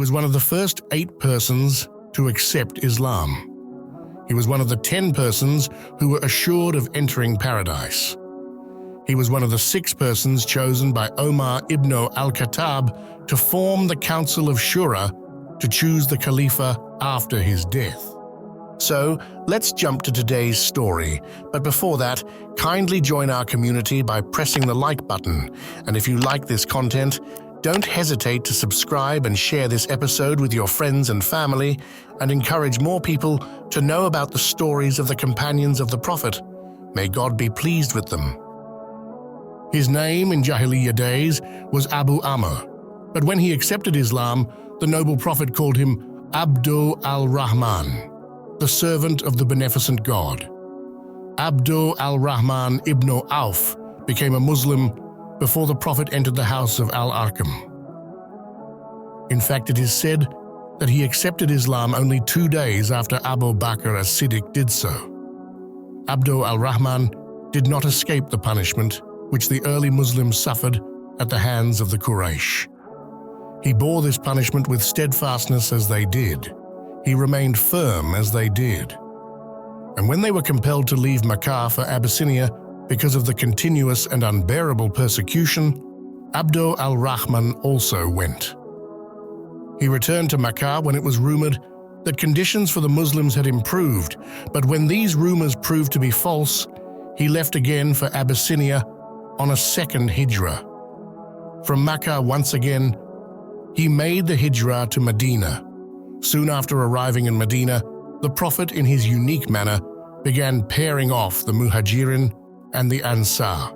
was one of the first 8 persons to accept Islam. He was one of the 10 persons who were assured of entering paradise. He was one of the 6 persons chosen by Omar ibn al-Khattab to form the Council of Shura to choose the Khalifa after his death. So, let's jump to today's story, but before that, kindly join our community by pressing the like button, and if you like this content, don't hesitate to subscribe and share this episode with your friends and family, and encourage more people to know about the stories of the companions of the Prophet. May God be pleased with them. His name in Jahiliyyah days was Abu Amr, but when he accepted Islam, the noble Prophet called him Abd Al-Rahman, the servant of the beneficent God. Abd Al-Rahman Ibn Awf became a Muslim before the Prophet entered the house of Al-Arqam. In fact, it is said that he accepted Islam only 2 days after Abu Bakr as-Siddiq did so. Abd Al-Rahman did not escape the punishment which the early Muslims suffered at the hands of the Quraysh. He bore this punishment with steadfastness as they did. He remained firm as they did. And when they were compelled to leave Makkah for Abyssinia because of the continuous and unbearable persecution, Abd Al-Rahman also went. He returned to Makkah when it was rumored that conditions for the Muslims had improved, but when these rumors proved to be false, he left again for Abyssinia on a second hijrah. From Makkah once again, he made the hijrah to Medina. Soon after arriving in Medina, the Prophet, in his unique manner, began pairing off the Muhajirin and the Ansar.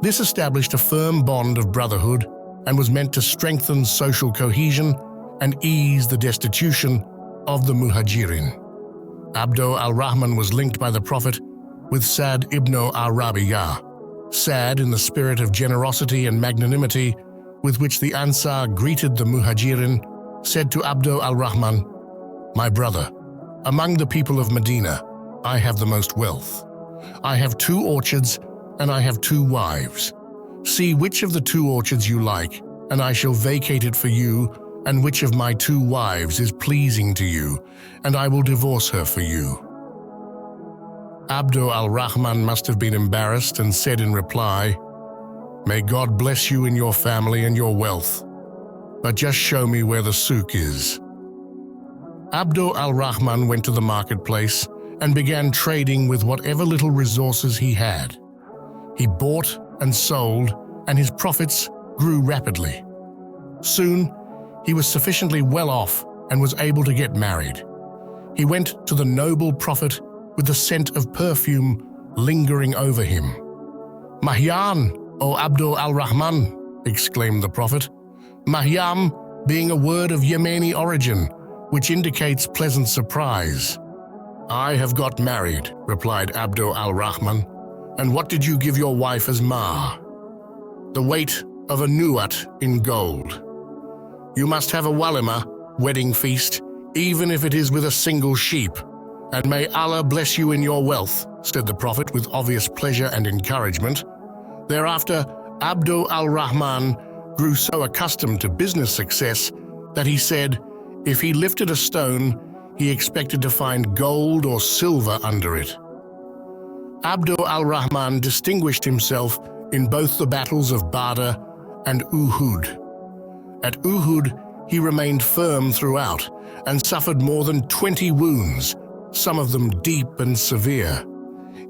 This established a firm bond of brotherhood and was meant to strengthen social cohesion and ease the destitution of the Muhajirin. Abd Al-Rahman was linked by the Prophet with Sa'd ibn Rabi'ah. Sa'd, in the spirit of generosity and magnanimity with which the Ansar greeted the Muhajirin, said to Abd Al-Rahman, "My brother, among the people of Medina, I have the most wealth. I have 2 orchards and I have 2 wives. See which of the 2 orchards you like, and I shall vacate it for you, and which of my 2 wives is pleasing to you, and I will divorce her for you." Abd Al-Rahman must have been embarrassed and said in reply, "May God bless you in your family and your wealth, but just show me where the souk is." Abd Al-Rahman went to the marketplace and began trading with whatever little resources he had. He bought and sold, and his profits grew rapidly. Soon, he was sufficiently well off and was able to get married. He went to the noble Prophet with the scent of perfume lingering over him. "Mahyan, O Abd Al-Rahman," exclaimed the Prophet. Mahyam being a word of Yemeni origin, which indicates pleasant surprise. "I have got married," replied Abd Al-Rahman. "And what did you give your wife as mahr?" "The weight of a nuat in gold." "You must have a walima, wedding feast, even if it is with a single sheep. And may Allah bless you in your wealth," said the Prophet with obvious pleasure and encouragement. Thereafter, Abd Al-Rahman grew so accustomed to business success that he said if he lifted a stone, he expected to find gold or silver under it. Abd Al-Rahman distinguished himself in both the battles of Badr and Uhud. At Uhud, he remained firm throughout and suffered more than 20 wounds, some of them deep and severe.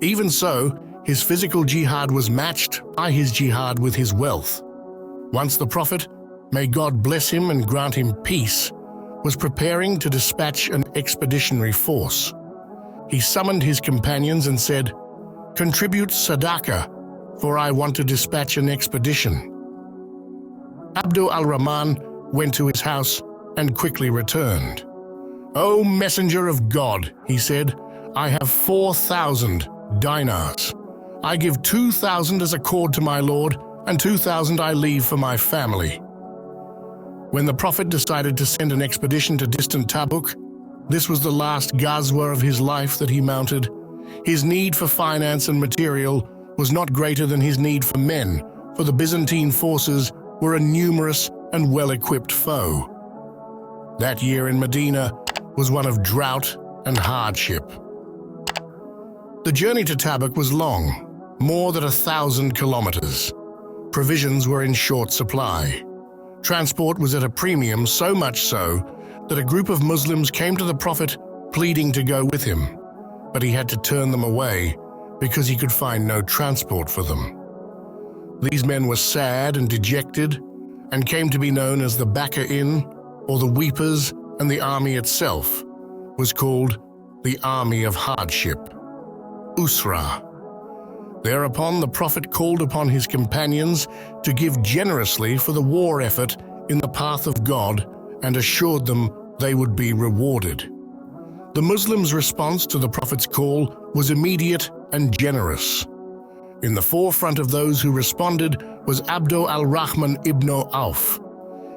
Even so, his physical jihad was matched by his jihad with his wealth. Once the Prophet, may God bless him and grant him peace, was preparing to dispatch an expeditionary force. He summoned his companions and said, "Contribute sadaqah, for I want to dispatch an expedition." Abd Al-Rahman went to his house and quickly returned. "O Messenger of God," he said, "I have 4,000 dinars. I give 2,000 as a cord to my Lord, and 2,000 I leave for my family." When the Prophet decided to send an expedition to distant Tabuk, this was the last ghazwa of his life that he mounted. His need for finance and material was not greater than his need for men, for the Byzantine forces were a numerous and well-equipped foe. That year in Medina was one of drought and hardship. The journey to Tabuk was long, more than 1,000 kilometers. Provisions were in short supply. Transport was at a premium, so much so that a group of Muslims came to the Prophet pleading to go with him, but he had to turn them away because he could find no transport for them. These men were sad and dejected and came to be known as the Baka'in, or the Weepers, and the army itself was called the Army of Hardship, Usra. Thereupon the Prophet called upon his companions to give generously for the war effort in the path of God and assured them they would be rewarded. The Muslims' response to the Prophet's call was immediate and generous. In the forefront of those who responded was Abd Al-Rahman Ibn Awf.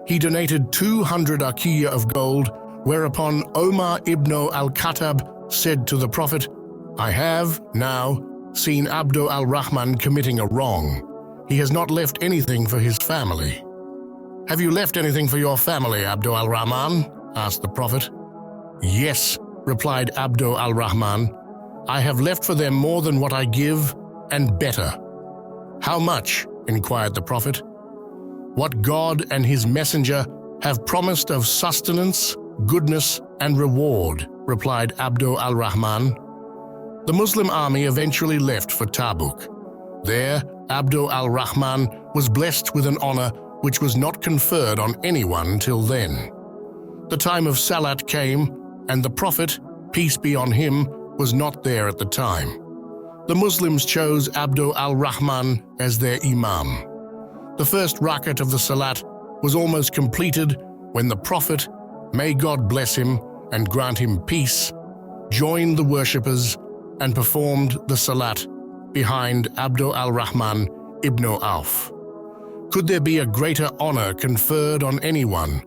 He donated 200 akiyah of gold, whereupon Omar ibn al-Khattab said to the Prophet, "I have now seen Abd al-Rahman committing a wrong. He has not left anything for his family." "Have you left anything for your family, Abd al-Rahman?" asked the Prophet. "Yes," replied Abd al-Rahman. "I have left for them more than what I give, and better." "How much?" inquired the Prophet. "What God and his messenger have promised of sustenance, goodness, and reward," replied Abd al-Rahman. The Muslim army eventually left for Tabuk. There, Abd al-Rahman was blessed with an honor which was not conferred on anyone till then. The time of Salat came, and the Prophet, peace be on him, was not there at the time. The Muslims chose Abd al-Rahman as their imam. The first rakat of the Salat was almost completed when the Prophet, may God bless him and grant him peace, joined the worshippers and performed the Salat behind Abd al-Rahman Ibn Awf. Could there be a greater honor conferred on anyone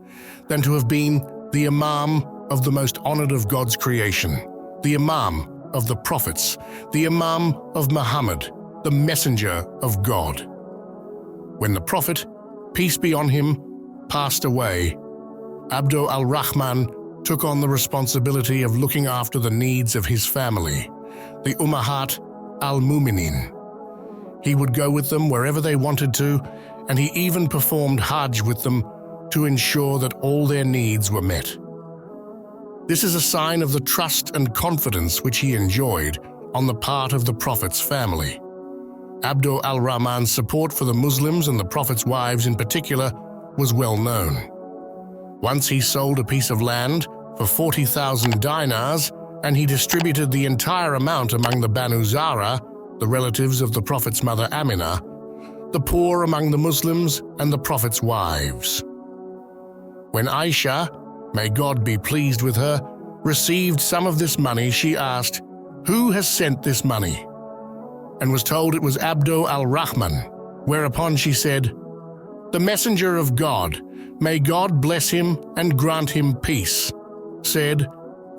than to have been the imam of the most honored of God's creation, the imam of the prophets, the imam of Mohammed, the messenger of God? When the Prophet, peace be on him, passed away, Abd al-Rahman took on the responsibility of looking after the needs of his family, the Ummahat al-Mu'minin. He would go with them wherever they wanted to, and he even performed Hajj with them to ensure that all their needs were met. This is a sign of the trust and confidence which he enjoyed on the part of the Prophet's family. Abd al-Rahman's support for the Muslims and the Prophet's wives in particular was well known. Once he sold a piece of land for 40,000 dinars, and he distributed the entire amount among the Banu Zara, the relatives of the Prophet's mother Amina, the poor among the Muslims, and the Prophet's wives. When Aisha, may God be pleased with her, received some of this money, she asked, "Who has sent this money?" and was told it was Abd al-Rahman, whereupon she said, "The messenger of God, may God bless him and grant him peace, said,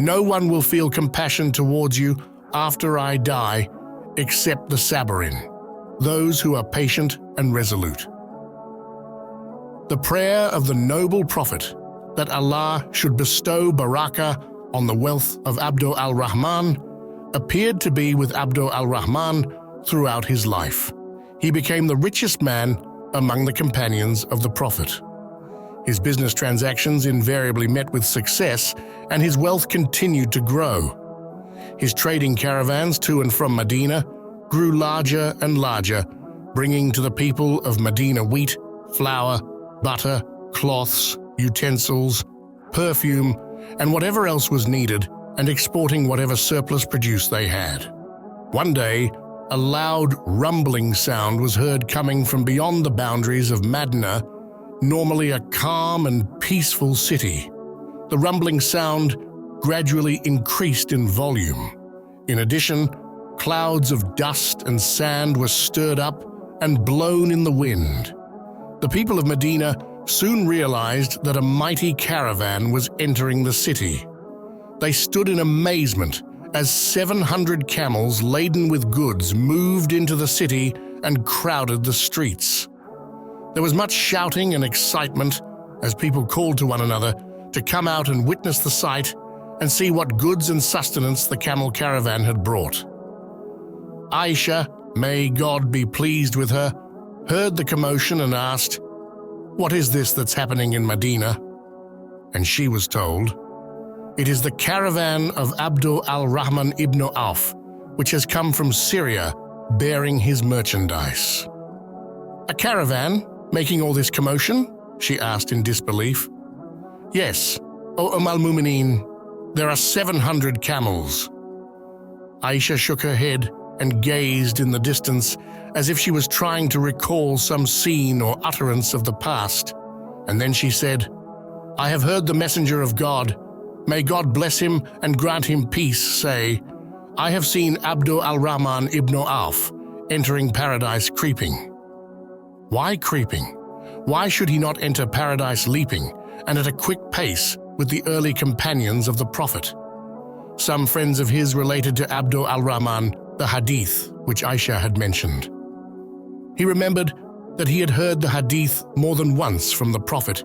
'No one will feel compassion towards you after I die except the Sabirin, those who are patient and resolute.'" The prayer of the noble Prophet that Allah should bestow barakah on the wealth of Abd al-Rahman appeared to be with Abd al-Rahman throughout his life. He became the richest man among the companions of the Prophet. His business transactions invariably met with success, and his wealth continued to grow. His trading caravans to and from Medina grew larger and larger, bringing to the people of Medina wheat, flour, butter, cloths, utensils, perfume, and whatever else was needed, and exporting whatever surplus produce they had. One day, a loud rumbling sound was heard coming from beyond the boundaries of Medina, normally a calm and peaceful city. The rumbling sound gradually increased in volume. In addition, clouds of dust and sand were stirred up and blown in the wind. The people of Medina soon realized that a mighty caravan was entering the city. They stood in amazement as 700 camels laden with goods moved into the city and crowded the streets. There was much shouting and excitement as people called to one another to come out and witness the sight and see what goods and sustenance the camel caravan had brought. Aisha, may God be pleased with her, heard the commotion and asked, "What is this that's happening in Medina?" And she was told, "It is the caravan of Abd Al-Rahman Ibn Awf, which has come from Syria bearing his merchandise." "A caravan making all this commotion?" she asked in disbelief. "Yes, O al-Mu'mineen, there are 700 camels." Aisha shook her head and gazed in the distance as if she was trying to recall some scene or utterance of the past. And then she said, "I have heard the messenger of God, may God bless him and grant him peace, say, I have seen Abd Al-Rahman Ibn Awf entering paradise creeping." Why creeping? Why should he not enter paradise leaping and at a quick pace with the early companions of the Prophet? Some friends of his related to Abd Al-Rahman the hadith which Aisha had mentioned. He remembered that he had heard the hadith more than once from the Prophet,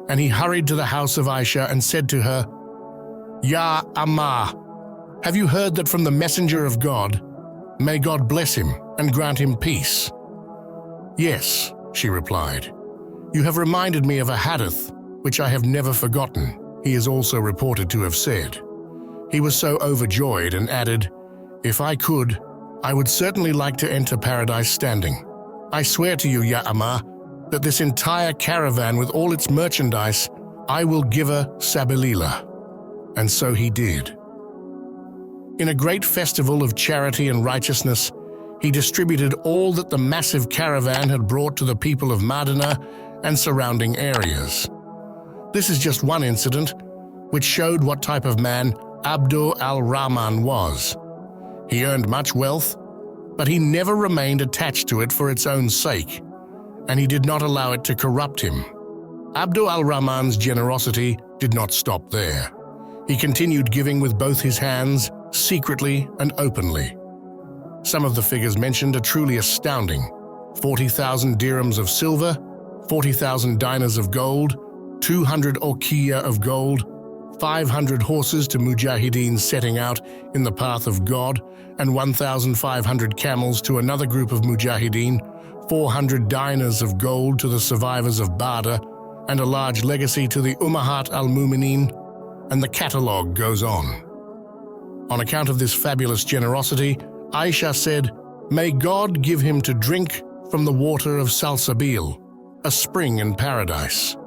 and he hurried to the house of Aisha and said to her, "Ya Amma, have you heard that from the messenger of God? May God bless him and grant him peace." "Yes," she replied. "You have reminded me of a hadith which I have never forgotten," he is also reported to have said. He was so overjoyed and added, "If I could, I would certainly like to enter paradise standing. I swear to you, Ya Amma, that this entire caravan with all its merchandise I will give her sabilillah." And so he did. In a great festival of charity and righteousness, he distributed all that the massive caravan had brought to the people of Medina and surrounding areas. This is just one incident which showed what type of man Abd Al-Rahman was. He earned much wealth, but he never remained attached to it for its own sake, and he did not allow it to corrupt him. Abd Al-Rahman's generosity did not stop there. He continued giving with both his hands, secretly and openly. Some of the figures mentioned are truly astounding. 40,000 dirhams of silver, 40,000 dinars of gold, 200 uqiyah of gold, 500 horses to mujahideen setting out in the path of God, and 1,500 camels to another group of mujahideen, 400 dinars of gold to the survivors of Badr, and a large legacy to the Ummahat al-Mu'mineen, and the catalogue goes on. On account of this fabulous generosity, Aisha said, "May God give him to drink from the water of Salsabil, a spring in paradise."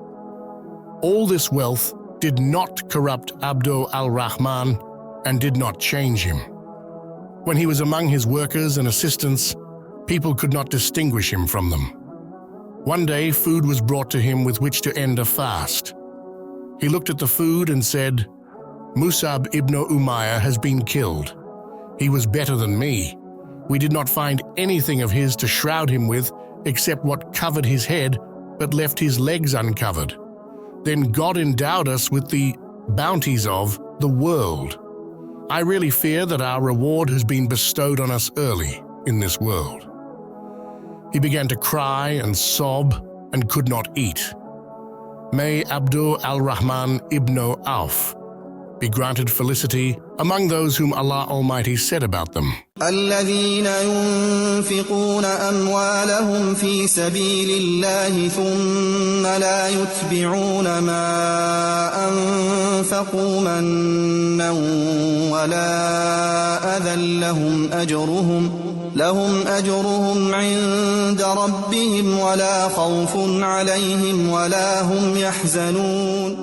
All this wealth did not corrupt Abd Al-Rahman and did not change him. When he was among his workers and assistants, people could not distinguish him from them. One day, food was brought to him with which to end a fast. He looked at the food and said, "Musab ibn Umayyah has been killed. He was better than me. We did not find anything of his to shroud him with except what covered his head but left his legs uncovered. Then God endowed us with the bounties of the world. I really fear that our reward has been bestowed on us early in this world." He began to cry and sob and could not eat. May Abd Al-Rahman Ibn Awf be granted felicity among those whom Allah Almighty said about them, الذين ينفقون أموالهم في سبيل الله ثم لا يتبعون ما أنفقوا منا ولا أذى لهم أجرهم عند ربهم ولا خوف عليهم ولا هم يحزنون.